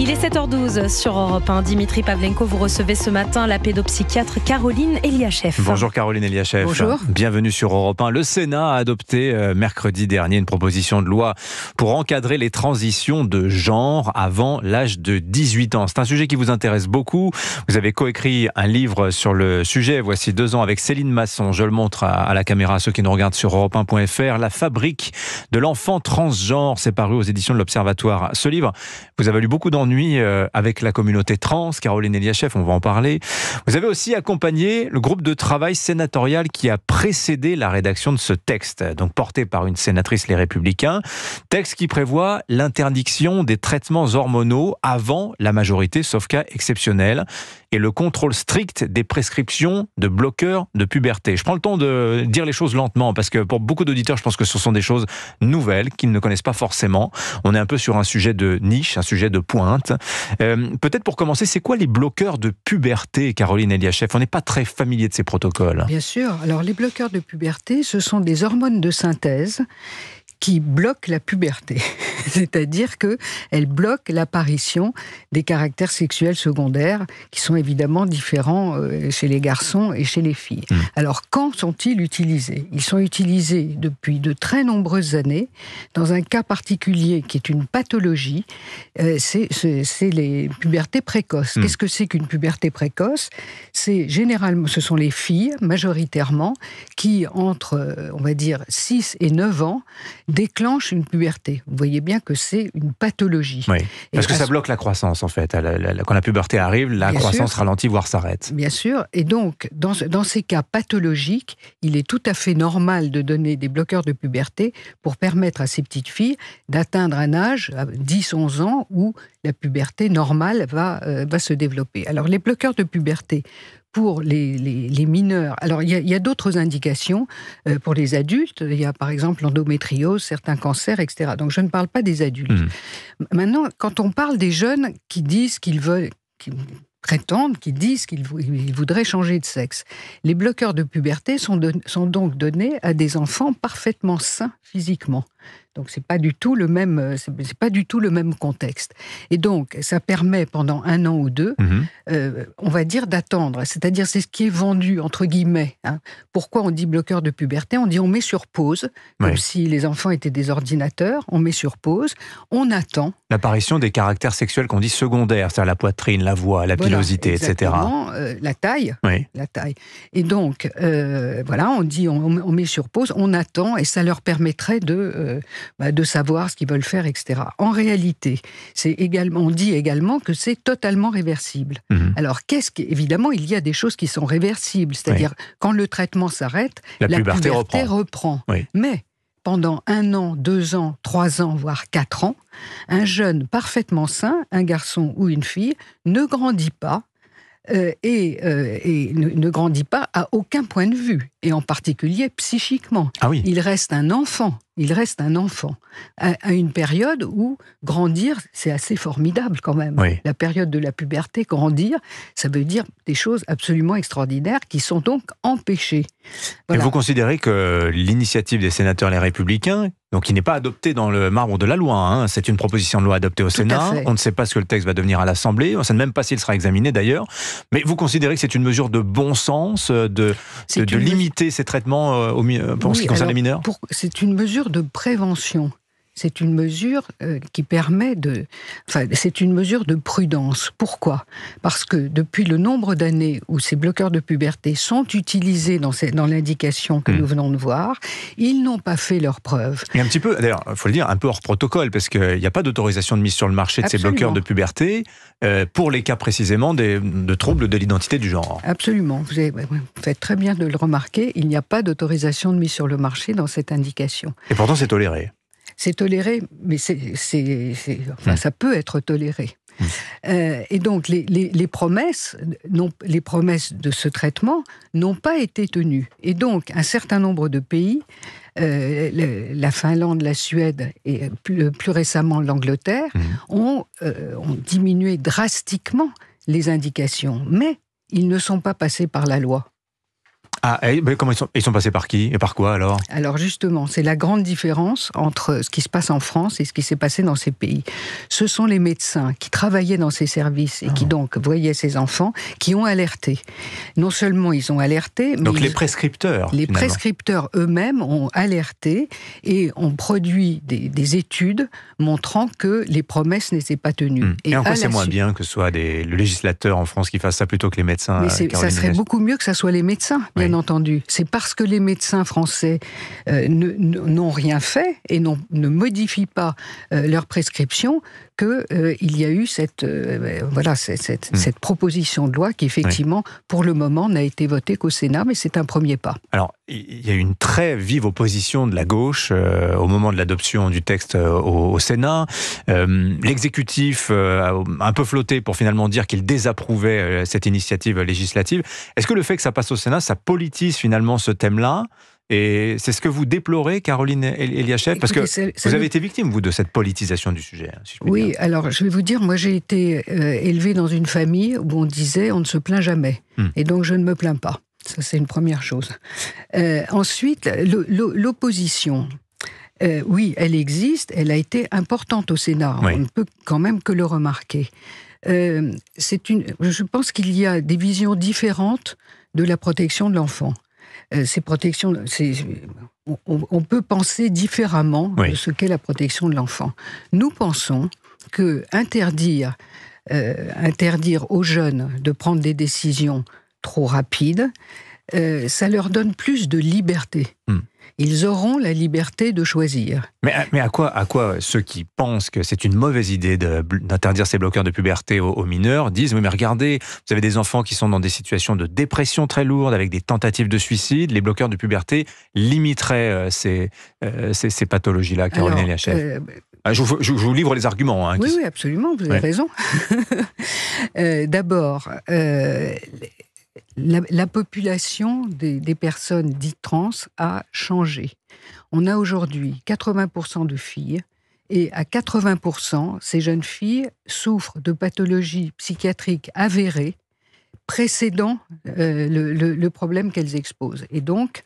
Il est 7h12 sur Europe 1. Dimitri Pavlenko, vous recevez ce matin la pédopsychiatre Caroline Eliachev. Bonjour Caroline Eliachev. Bonjour. Bienvenue sur Europe 1. Le Sénat a adopté mercredi dernier une proposition de loi pour encadrer les transitions de genre avant l'âge de 18 ans. C'est un sujet qui vous intéresse beaucoup. Vous avez coécrit un livre sur le sujet, voici 2 ans, avec Céline Masson. Je le montre à la caméra à ceux qui nous regardent sur europe1.fr. La fabrique de l'enfant transgenre, c'est paru aux éditions de l'Observatoire. Ce livre, vous avez eu beaucoup d'ennuis avec la communauté trans, Caroline Eliachev, on va en parler. Vous avez aussi accompagné le groupe de travail sénatorial qui a précédé la rédaction de ce texte, donc porté par une sénatrice Les Républicains, texte qui prévoit l'interdiction des traitements hormonaux avant la majorité, sauf cas exceptionnel, et le contrôle strict des prescriptions de bloqueurs de puberté. Je prends le temps de dire les choses lentement, parce que pour beaucoup d'auditeurs, je pense que ce sont des choses nouvelles qu'ils ne connaissent pas forcément. On est un peu sur un sujet de niche, un sujet de pointe. Peut-être pour commencer, c'est quoi les bloqueurs de puberté, Caroline Eliachev? On n'est pas très familier de ces protocoles. Bien sûr. Alors, les bloqueurs de puberté, ce sont des hormones de synthèse qui bloquent la puberté. C'est-à-dire qu'elles bloquent l'apparition des caractères sexuels secondaires qui sont évidemment différents chez les garçons et chez les filles. Alors, quand sont-ils utilisés? Ils sont utilisés depuis de très nombreuses années dans un cas particulier qui est une pathologie, c'est les pubertés précoces. Qu'est-ce que c'est qu'une puberté précoce? C'est généralement, ce sont les filles, majoritairement, qui entre, on va dire, 6 et 9 ans, déclenche une puberté. Vous voyez bien que c'est une pathologie. Oui, parce que ça bloque la croissance, en fait. Quand la puberté arrive, la croissance ralentit, voire s'arrête. Bien sûr. Et donc, dans ces cas pathologiques, il est tout à fait normal de donner des bloqueurs de puberté pour permettre à ces petites filles d'atteindre un âge, à 10-11 ans, où la puberté normale va se développer. Alors, les bloqueurs de puberté, pour les mineurs, alors il y a d'autres indications pour les adultes. Il y a par exemple l'endométriose, certains cancers, etc. Donc je ne parle pas des adultes. Maintenant, quand on parle des jeunes qui disent qu'ils veulent, qui prétendent, qui disent qu'ils voudraient changer de sexe, les bloqueurs de puberté sont donc donnés à des enfants parfaitement sains physiquement. Donc c'est pas du tout le même contexte. Et donc ça permet pendant 1 an ou 2, on va dire d'attendre. C'est-à-dire c'est ce qui est vendu entre guillemets. Pourquoi on dit bloqueur de puberté? On dit on met sur pause, comme si les enfants étaient des ordinateurs. On met sur pause, on attend l'apparition des caractères sexuels qu'on dit secondaires, c'est-à-dire la poitrine, la voix, la pilosité, etc. La taille. Et donc on dit on met sur pause, on attend, et ça leur permettrait de savoir ce qu'ils veulent faire, etc. En réalité, on dit également que c'est totalement réversible. Alors, évidemment, il y a des choses qui sont réversibles, c'est-à-dire quand le traitement s'arrête, la puberté reprend. Mais pendant 1 an, 2 ans, 3 ans, voire 4 ans, un jeune parfaitement sain, un garçon ou une fille, ne grandit pas, et ne grandit pas à aucun point de vue, et en particulier psychiquement. Il reste un enfant. À une période où grandir, c'est assez formidable quand même. La période de la puberté, grandir, ça veut dire des choses absolument extraordinaires qui sont donc empêchées. Et vous considérez que l'initiative des sénateurs Les Républicains, donc qui n'est pas adoptée dans le marbre de la loi, c'est une proposition de loi adoptée au Sénat, on ne sait pas ce que le texte va devenir à l'Assemblée, on ne sait même pas s'il sera examiné d'ailleurs, mais vous considérez que c'est une mesure de bon sens, de limiter ces traitements en ce qui concerne les mineurs? C'est une mesure de prévention. C'est une mesure qui permet c'est une mesure de prudence. Pourquoi? Parce que depuis le nombre d'années où ces bloqueurs de puberté sont utilisés dans l'indication que nous venons de voir, ils n'ont pas fait leurs preuves. Et un petit peu, d'ailleurs, il faut le dire, un peu hors protocole, parce qu'il n'y a pas d'autorisation de mise sur le marché de ces bloqueurs de puberté pour les cas précisément de troubles de l'identité du genre. Absolument. Vous faites très bien de le remarquer, il n'y a pas d'autorisation de mise sur le marché dans cette indication. Et pourtant, c'est toléré. C'est toléré, mais ça peut être toléré. Et donc, les promesses de ce traitement n'ont pas été tenues. Et donc, un certain nombre de pays, la Finlande, la Suède et plus récemment l'Angleterre, ont diminué drastiquement les indications. Mais ils ne sont pas passés par la loi. Ah, mais comment ils sont passés par qui et par quoi alors? Alors justement, c'est la grande différence entre ce qui se passe en France et ce qui s'est passé dans ces pays. Ce sont les médecins qui travaillaient dans ces services et qui donc voyaient ces enfants qui ont alerté. Non seulement ils ont alerté, mais donc les prescripteurs. Les finalement. prescripteurs eux-mêmes ont alerté et ont produit des études montrant que les promesses n'étaient pas tenues. Et en quoi c'est moins bien que ce soit le législateur en France qui fasse ça plutôt que les médecins? Mais ça serait beaucoup mieux que ça soit les médecins, bien entendu. C'est parce que les médecins français n'ont rien fait et ne modifient pas leurs prescriptions qu'il y a eu cette proposition de loi qui, effectivement, pour le moment, n'a été votée qu'au Sénat, mais c'est un premier pas. Alors, il y a eu une très vive opposition de la gauche au moment de l'adoption du texte au Sénat. L'exécutif a un peu flotté pour finalement dire qu'il désapprouvait cette initiative législative. Est-ce que le fait que ça passe au Sénat, ça politise finalement ce thème-là ? Et c'est ce que vous déplorez, Caroline Eliachev, parce que vous avez été victime, vous, de cette politisation du sujet. Si je puis dire. Alors je vais vous dire, moi j'ai été élevée dans une famille où on disait on ne se plaint jamais. Et donc je ne me plains pas. Ça, c'est une première chose. Ensuite, l'opposition. Oui, elle existe, elle a été importante au Sénat. On ne peut quand même que le remarquer. Je pense qu'il y a des visions différentes de la protection de l'enfant. Ces protections, on peut penser différemment de ce qu'est la protection de l'enfant. Nous pensons que interdire aux jeunes de prendre des décisions trop rapides, ça leur donne plus de liberté. Ils auront la liberté de choisir. Mais à quoi ceux qui pensent que c'est une mauvaise idée d'interdire ces bloqueurs de puberté aux mineurs disent « Mais regardez, vous avez des enfants qui sont dans des situations de dépression très lourdes, avec des tentatives de suicide. Les bloqueurs de puberté limiteraient ces pathologies-là, Caroline Eliachev. » Je vous livre les arguments. Oui, absolument, vous avez raison. D'abord, la population des personnes dites trans a changé. On a aujourd'hui 80% de filles et à 80%, ces jeunes filles souffrent de pathologies psychiatriques avérées précédant le problème qu'elles exposent. Et donc,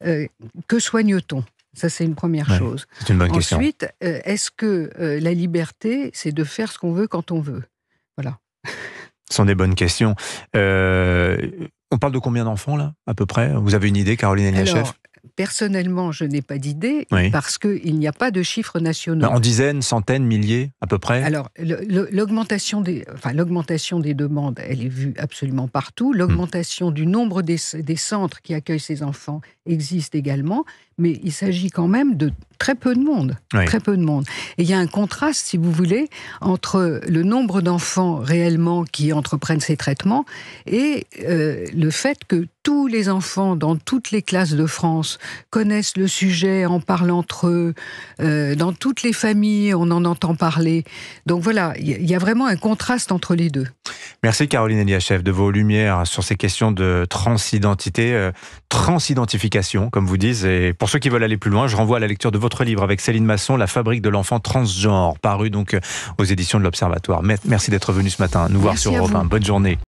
que soigne-t-on ? Ça, c'est une première chose. C'est une bonne question. Ensuite, est-ce que la liberté, c'est de faire ce qu'on veut quand on veut ? Voilà. Ce sont des bonnes questions. On parle de combien d'enfants, là, à peu près? Vous avez une idée, Caroline Eliachev? Alors, personnellement, je n'ai pas d'idée, parce qu'il n'y a pas de chiffres nationaux. En dizaines, centaines, milliers, à peu près? Alors, l'augmentation des demandes, elle est vue absolument partout. L'augmentation du nombre des centres qui accueillent ces enfants existe également, mais il s'agit quand même de très peu de monde. Très peu de monde. Et il y a un contraste, si vous voulez, entre le nombre d'enfants réellement qui entreprennent ces traitements et le fait que tous les enfants dans toutes les classes de France connaissent le sujet, en parlent entre eux. Dans toutes les familles, on en entend parler. Donc voilà, il y a vraiment un contraste entre les deux. Merci Caroline Eliachev de vos lumières sur ces questions de transidentité, transidentification, comme vous dites. Et pour ceux qui veulent aller plus loin, je renvoie à la lecture de votre livre avec Céline Masson, La fabrique de l'enfant transgenre, paru donc aux éditions de l'Observatoire. Merci d'être venu ce matin nous voir sur Europe 1. Bonne journée.